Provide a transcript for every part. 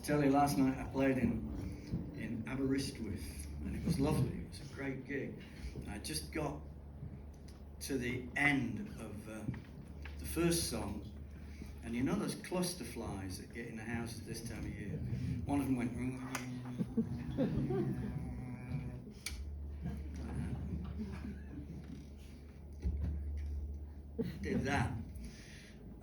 tell you, last night I played in Aberystwyth, and it was lovely. It was a great gig. I just got to the end of the first song, and you know those cluster flies that get in the houses this time of year? One of them went... did that,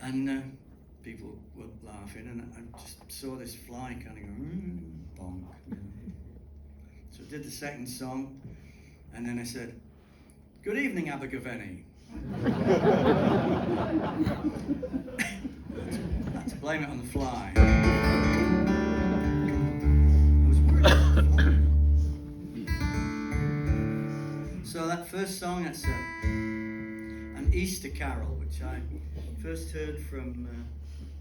and people were laughing, and I just saw this fly kind of go bonk. So I did the second song, and then I said, "Good evening, Abergavenny." I had to blame it on the fly. I was worried about the fly. So that first song, that's an Easter carol, which I first heard from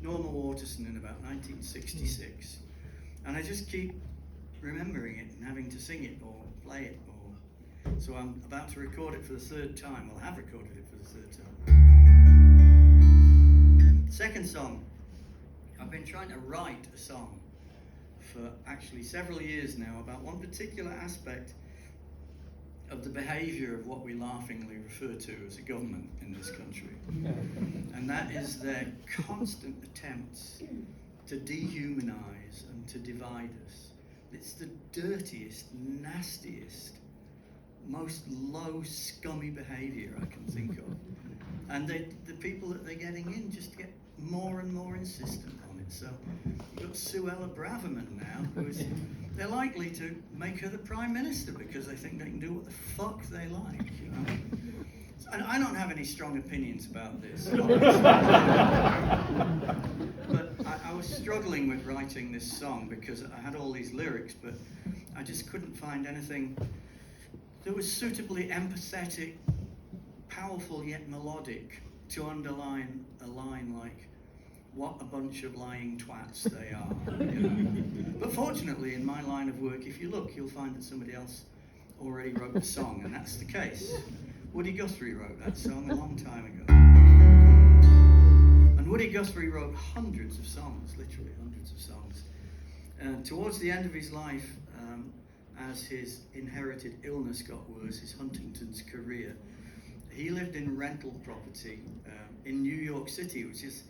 Norma Waterson in about 1966, and I just keep remembering it and having to sing it or play it, so I'm about to record it for the third time. Well, I have recorded it for the third time. Second song, I've been trying to write a song for actually several years now about one particular aspect of the behaviour of what we laughingly refer to as a government in this country. And that is their constant attempts to dehumanise and to divide us. It's the dirtiest, nastiest, most low, scummy behaviour I can think of. And the people that they're getting in just get more and more insistent on it. So you've got Suella Braverman now, they're likely to make her the Prime Minister because they think they can do what the fuck they like, you know. And I don't have any strong opinions about this. But I was struggling with writing this song because I had all these lyrics, but I just couldn't find anything that was suitably empathetic, powerful yet melodic to underline a line like, "What a bunch of lying twats they are." You know? But fortunately, in my line of work, if you look, you'll find that somebody else already wrote the song, and that's the case. Woody Guthrie wrote that song a long time ago. And Woody Guthrie wrote hundreds of songs, literally hundreds of songs. Towards the end of his life, as his inherited illness got worse, his Huntington's career, he lived in rental property in New York City, which is,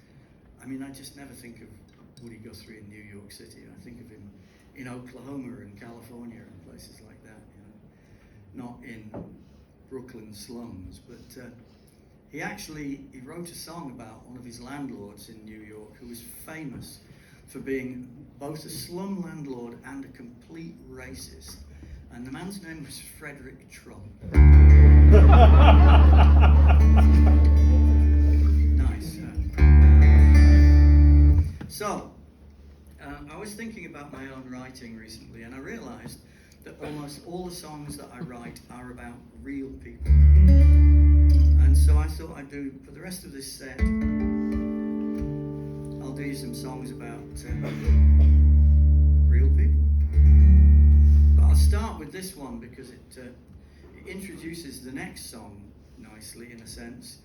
I mean, I just never think of Woody Guthrie in New York City. I think of him in Oklahoma and California and places like that, you know, not in Brooklyn slums. But he wrote a song about one of his landlords in New York who was famous for being both a slum landlord and a complete racist. And the man's name was Frederick Trump. Nice. So, I was thinking about my own writing recently, and I realised that almost all the songs that I write are about real people. And so I thought I'd do, for the rest of this set, I'll do you some songs about real people. But I'll start with this one because it introduces the next song nicely, in a sense.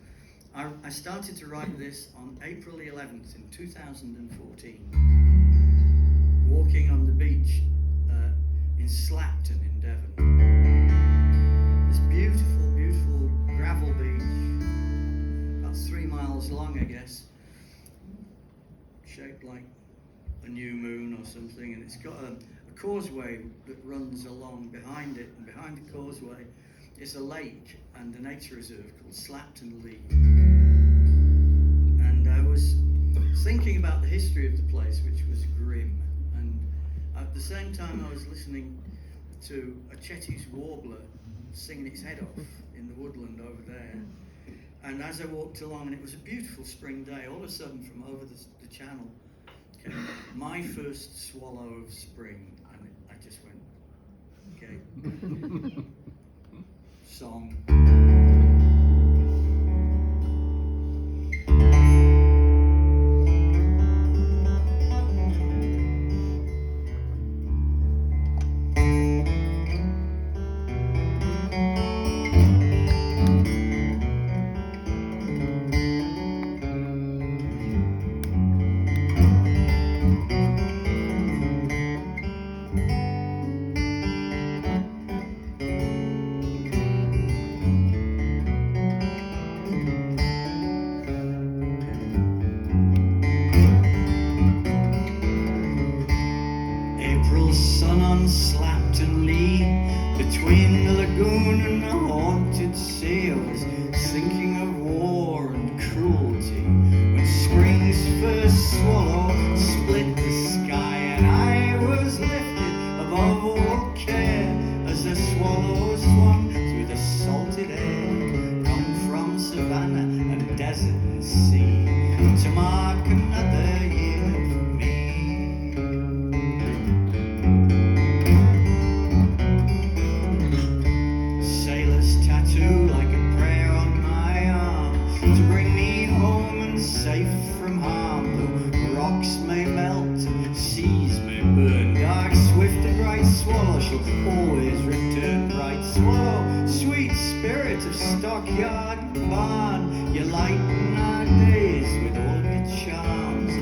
I started to write this on April the 11th in 2014, walking on the beach in Slapton in Devon. This beautiful, beautiful gravel beach, about 3 miles long, I guess, shaped like a new moon or something, and it's got a causeway that runs along behind it, and behind the causeway is a lake and a nature reserve called Slapton Lea. And I was thinking about the history of the place, which was grim, and at the same time I was listening to a Chetty's warbler singing its head off in the woodland over there. And as I walked along, and it was a beautiful spring day, all of a sudden from over the channel came my first swallow of spring, and I just went, okay, song. desert and sea to mark another year for me. Sailor's tattoo like a prayer on my arm to bring me home and safe from harm. Though rocks may melt, seas may burn, dark, swift and bright swallow shall always return. Bright swallow, sweet spirit of stockyard and barn, you lighten our days with all of your charms.